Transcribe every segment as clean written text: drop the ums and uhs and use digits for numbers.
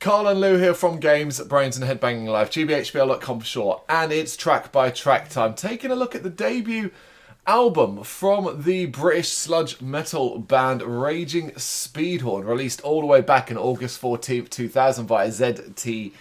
Carl and Lou here from Games, Brrraains A Head-Banging Life, gbhblofficial for short, and it's track by track time. Taking a look at the debut album from the British sludge metal band Raging Speedhorn, released all the way back in August 14th, 2000 via ZTT.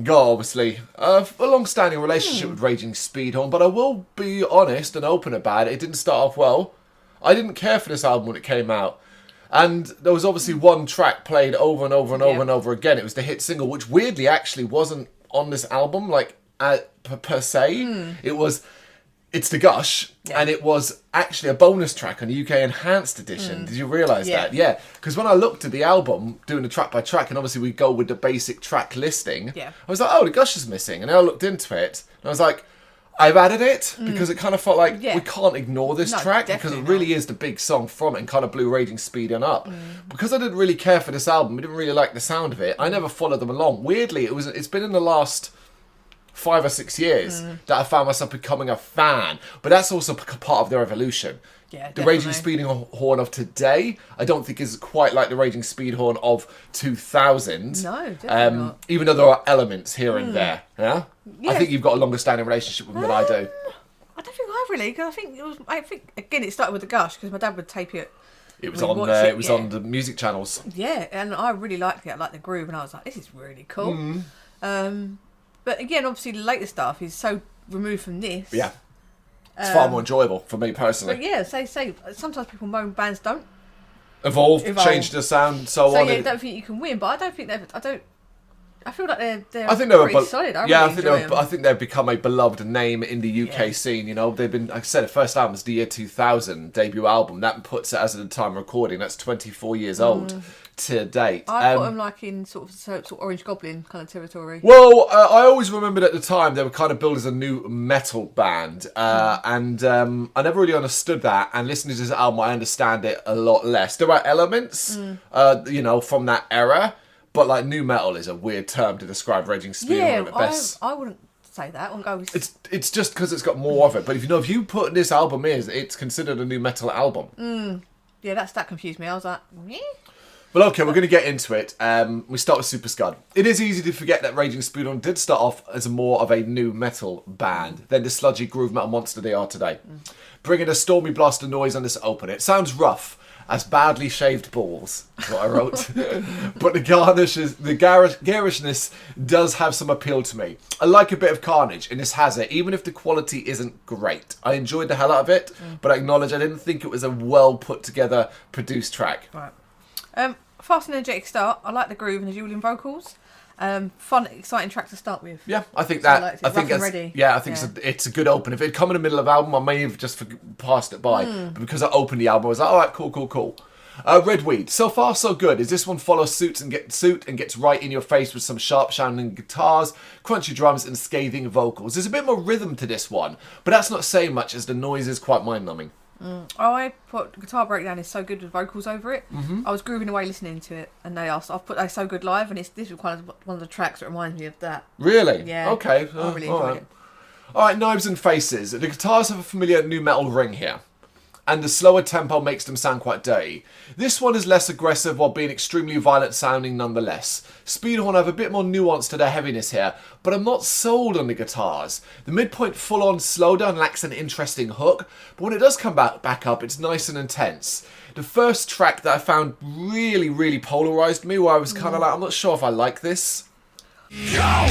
Got obviously a long-standing relationship with Raging Speedhorn, but I will be honest and open about it. It didn't start off well. I didn't care for this album when it came out. And there was obviously one track played over and over and over and over again. It was the hit single, which weirdly actually wasn't on this album, like per se. It's the Gush, and it was actually a bonus track on the UK Enhanced Edition. Did you realise that? Yeah, because when I looked at the album, doing the track by track, and obviously we go with the basic track listing, I was like, oh, the Gush is missing. And then I looked into it, and I was like, I've added it because it kind of felt like we can't ignore this track because it really is the big song from it and kind of blew Raging Speedhorn up. Because I didn't really care for this album, I didn't really like the sound of it, I never followed them along. Weirdly, it's been in the last 5 or 6 years that I found myself becoming a fan. But that's also part of their evolution. Yeah, the Raging Speedhorn of today, I don't think is quite like the Raging Speedhorn of 2000. No, definitely not. Even though there are elements here and there. Yeah? I think you've got a longer standing relationship with them than I do. I don't think I really, because I think again it started with the Gush because my dad would tape it. It was on there. It was on the music channels. Yeah, and I really liked it. I liked the groove, and I was like, this is really cool. But again, obviously the later stuff is so removed from this. Yeah. It's far more enjoyable for me personally. But yeah, say sometimes people moan bands don't evolve, change the sound, so on. Yeah, I don't think you can win, but I don't think they've. I feel like they're I think they were pretty solid. I think they've become a beloved name in the UK scene. You know, they've been. Like I said, the first album was the year 2000 debut album. That puts it as of the time of recording. That's 24 years old to date. I put them like in sort of Orange Goblin kind of territory. Well, I always remembered at the time they were kind of billed as a new metal band, and I never really understood that. And listening to this album, I understand it a lot less. There are elements, you know, from that era. But like new metal is a weird term to describe Raging Speedhorn at best. I wouldn't say that. It's just because it's got more of it. But if you put this album in, it's considered a new metal album. Yeah, that confused me. I was like, meh? Well, okay, we're going to get into it. We start with Super Scud. It is easy to forget that Raging Speedhorn did start off as more of a new metal band than the sludgy groove metal monster they are today. Bringing a stormy blast of noise on this opener. It sounds rough as badly shaved balls, is what I wrote. But the garishness does have some appeal to me. I like a bit of carnage, and this has it, even if the quality isn't great. I enjoyed the hell out of it, but I acknowledge I didn't think it was a well put together, produced track. Right. Fast and energetic start. I like the groove and the dueling vocals. Fun, exciting track to start with. Yeah, I think so that. I think ready. Yeah, I think it's a good open. If it had come in the middle of the album, I may have just passed it by. But because I opened the album, I was like, all right, cool. Red Weed. So far, so good. As this one follows suit and gets right in your face with some sharp sounding guitars, crunchy drums, and scathing vocals. There's a bit more rhythm to this one, but that's not saying much as the noise is quite mind numbing. I put guitar breakdown is so good with vocals over it. I was grooving away listening to it, and I've put they so good live, and this was one of the tracks that reminds me of that. Really? Yeah. Okay. I really enjoyed it. All right, Knives and Faces. The guitars have a familiar new metal ring here, and the slower tempo makes them sound quite dirty. This one is less aggressive while being extremely violent sounding nonetheless. Speedhorn have a bit more nuance to their heaviness here, but I'm not sold on the guitars. The midpoint full-on slowdown lacks an interesting hook, but when it does come back up, it's nice and intense. The first track that I found really, really polarised me, where I was kind of like, I'm not sure if I like this. Go!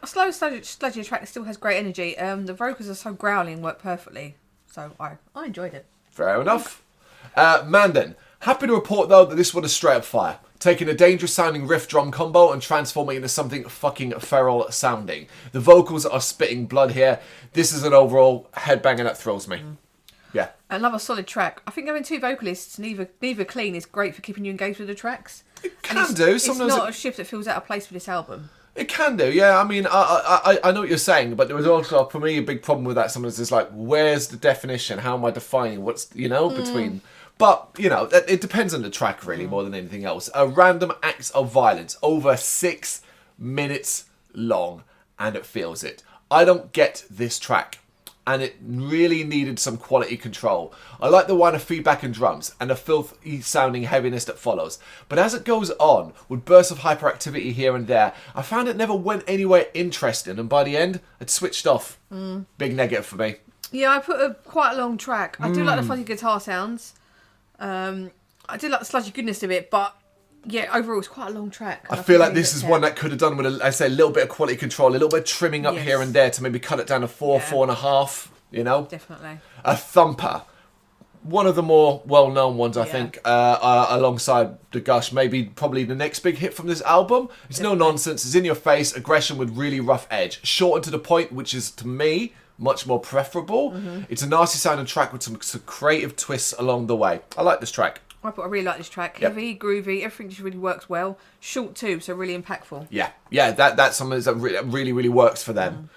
Slow, sludgy track that still has great energy. The vocals are so growling and work perfectly. So I enjoyed it. Fair enough. Mandan. Happy to report, though, that this one is straight up fire. Taking a dangerous sounding riff drum combo and transforming it into something fucking feral sounding. The vocals are spitting blood here. This is an overall headbanger that thrills me. Yeah. Another solid track. I think having two vocalists, neither clean, is great for keeping you engaged with the tracks. It can do. Sometimes it's not a shift that feels out of place with this album. It can do, yeah. I mean, I know what you're saying, but there was also, for me, a big problem with that. Sometimes it's like, where's the definition? How am I defining what's, between But, you know, it depends on the track, really, more than anything else. Random Acts of Violence, over 6 minutes long, and it feels it. I don't get this track, and it really needed some quality control. I like the one of feedback and drums, and the filthy sounding heaviness that follows. But as it goes on, with bursts of hyperactivity here and there, I found it never went anywhere interesting, and by the end, it switched off. Big negative for me. Yeah, I put quite a long track. I do like the funny guitar sounds. I do like the sludgy goodness of it, but yeah, overall it's quite a long track. I feel like this is one that could have done with, a little bit of quality control, a little bit of trimming up here and there to maybe cut it down to 4.5, you know? Definitely. A thumper. One of the more well-known ones, I think, alongside The Gush. Probably the next big hit from this album. It's no nonsense. It's in your face. Aggression with really rough edge. Short and to the point, which is, to me, much more preferable. It's a nasty sounding track with some creative twists along the way. I like this track. I really like this track. Heavy, groovy, everything just really works well. Short too, so really impactful. Yeah, that's something that really, really works for them.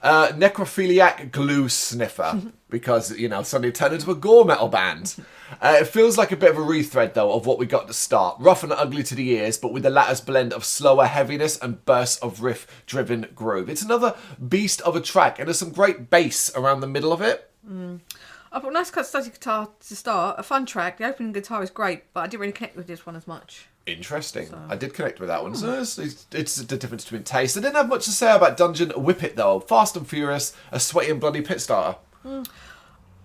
Necrophiliac glue sniffer, because, you know, suddenly turned into a gore metal band. It feels like a bit of a rethread, though, of what we got to start. Rough and ugly to the ears, but with the latter's blend of slower heaviness and bursts of riff-driven groove. It's another beast of a track, and there's some great bass around the middle of it. I thought nice cut study guitar to start. A fun track. The opening guitar is great, but I didn't really connect with this one as much. Interesting. So. I did connect with that one. So it's the difference between taste. I didn't have much to say about Dungeon Whip It, though. Fast and Furious, a sweaty and bloody pit starter.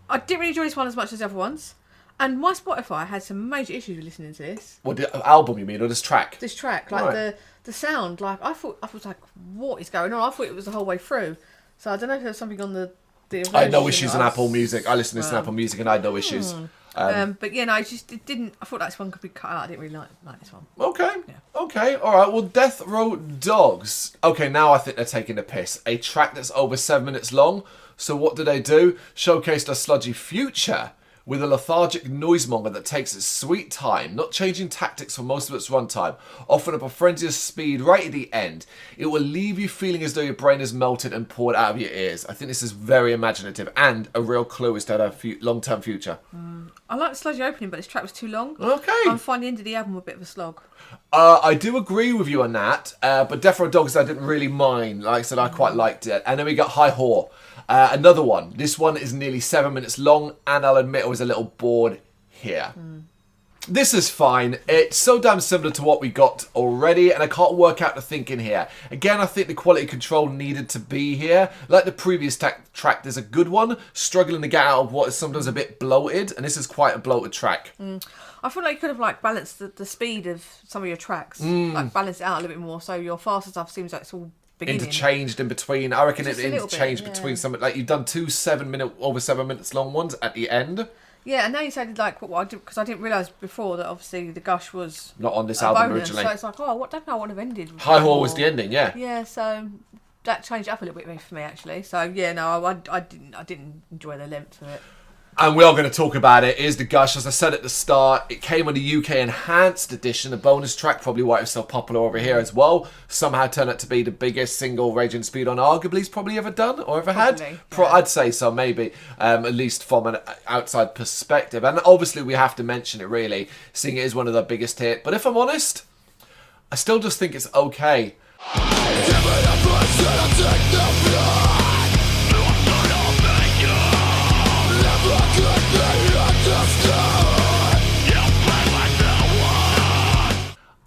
I didn't really enjoy this one as much as the other ones. And my Spotify had some major issues with listening to this. What, the album, you mean, or this track? This track. Like, the sound. Like, I was like, what is going on? I thought it was the whole way through. So I don't know if there was something on the I had no issues on Apple Music. I listen to this on Apple Music and I had no issues. But yeah, no, it didn't. I thought this one could be cut out. I didn't really like this one. Okay. Yeah. Okay. All right. Well, Death Row Dogs. Okay, now I think they're taking the piss. A track that's over 7 minutes long. So what do? Showcased a sludgy future with a lethargic noisemonger that takes its sweet time, not changing tactics for most of its runtime, offering up a frenzy of speed right at the end. It will leave you feeling as though your brain is melted and poured out of your ears. I think this is very imaginative and a real clue as to their long-term future. I like the sludgy opening, but this track was too long. Okay. I'm finding the end of the album a bit of a slog. I do agree with you on that, but Death Row Dogs I didn't really mind. Like I said, I quite liked it. And then we got High Whore. Another one. This one is nearly 7 minutes long, and I'll admit I was a little bored here. This is fine. It's so damn similar to what we got already, and I can't work out the thinking here. Again, I think the quality control needed to be here. Like the previous track, there's a good one, struggling to get out of what is sometimes a bit bloated, and this is quite a bloated track. I feel like you could have balanced the speed of some of your tracks, balance it out a little bit more, so your faster stuff seems like it's all beginning. Interchanged in between. I reckon it interchanged bit, between something like you've done two over 7 minutes long ones at the end. Yeah, and now you sounded like what I did, because I didn't realise before that obviously the Gush was not on this album bonus, originally. So it's like, what don't I want to have ended? High Whore was the ending, yeah. Yeah, so that changed it up a little bit for me actually. So yeah, no, I didn't enjoy the length of it. And we are going to talk about it. Is The Gush, as I said at the start, it came on the UK Enhanced Edition, a bonus track, probably why it was so popular over here as well. Somehow turned out to be the biggest single Raging Speedhorn arguably he's probably ever done or ever had. Yeah. I'd say so, maybe, at least from an outside perspective. And obviously we have to mention it, really, seeing it is one of their biggest hits. But if I'm honest, I still just think it's okay.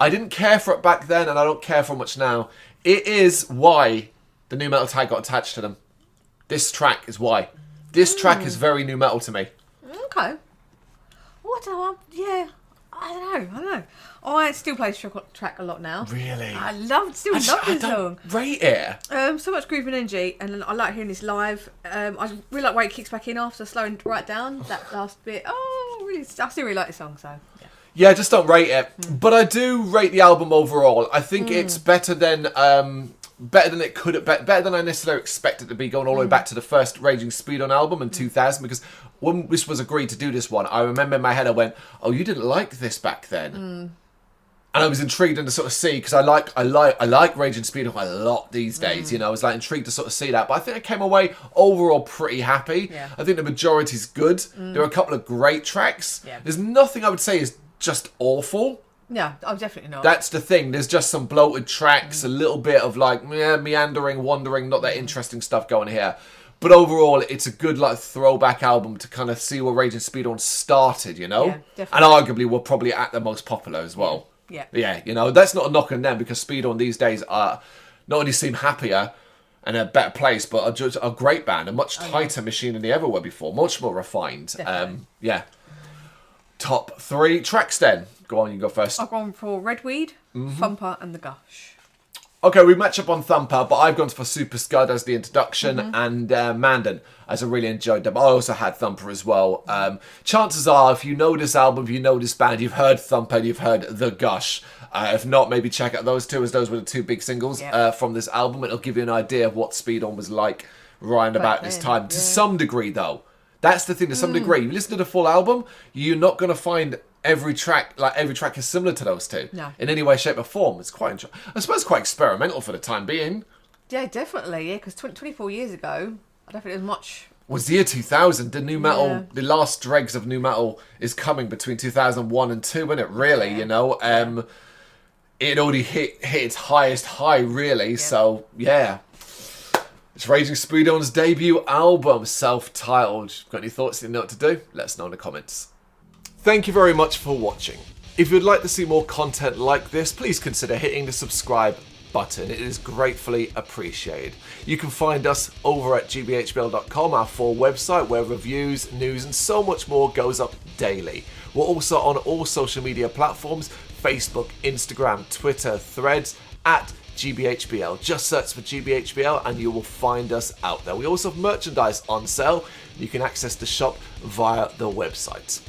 I didn't care for it back then, and I don't care for it much now. It is why the nu metal tag got attached to them. This track is why. This track is very nu metal to me. Okay. What do I... Yeah. I don't know. I still play this track a lot now. Really? I love this song. Rate it. So much groove and energy, and I like hearing this live. I really like the way it kicks back in after slowing right down. That last bit. Oh, really? I still really like the song, so... Yeah. Yeah, just don't rate it. But I do rate the album overall. I think it's better than it could have better than I necessarily expected to be, going all the way back to the first Raging Speedhorn album in 2000, because when this was agreed to do this one, I remember in my head I went, oh, you didn't like this back then. And I was intrigued to sort of see, because I like Raging Speedhorn a lot these days. You know, I was like intrigued to sort of see that. But I think I came away overall pretty happy. Yeah. I think the majority's good. There are a couple of great tracks. Yeah. There's nothing I would say is just awful. No, I'm definitely not. That's the thing. There's just some bloated tracks, a little bit of like meandering, wandering, not that interesting stuff going here. But overall, it's a good like throwback album to kind of see where Raging Speedhorn started, you know? Yeah, definitely. And arguably were probably at the most popular as well. Yeah. Yeah, you know, that's not a knock on them, because Speedhorn these days are not only seem happier and a better place, but are just a great band, a much tighter machine than they ever were before, much more refined. Definitely. Yeah. Top 3 tracks then. Go on, you go first. I've gone for Redweed, Thumper, and The Gush. Okay, we match up on Thumper, but I've gone for Super Scud as the introduction and Mandan, as I really enjoyed them. I also had Thumper as well. Chances are, if you know this album, if you know this band, you've heard Thumper, you've heard The Gush. If not, maybe check out those two, as those were the 2 big singles from this album. It'll give you an idea of what Speedhorn was like around about this time. To some degree, though. That's the thing, to some degree. If you listen to the full album, you're not going to find every track is similar to those two. No. In any way, shape or form. It's quite I suppose quite experimental for the time being. Yeah, definitely. Yeah, because 24 years ago, I don't think there was much. Was the year 2000. The new metal, the last dregs of new metal is coming between 2001 and 2, isn't it? Really, you know? It already hit its highest high, really. So, yeah. It's Raging Speedhorn's debut album, self-titled. Got any thoughts? You know what to do? Let us know in the comments. Thank you very much for watching. If you'd like to see more content like this, please consider hitting the subscribe button. It is gratefully appreciated. You can find us over at gbhbl.com, our full website, where reviews, news and so much more goes up daily. We're also on all social media platforms: Facebook, Instagram, Twitter, Threads, at GBHBL. Just search for GBHBL and you will find us out there. We also have merchandise on sale. You can access the shop via the website.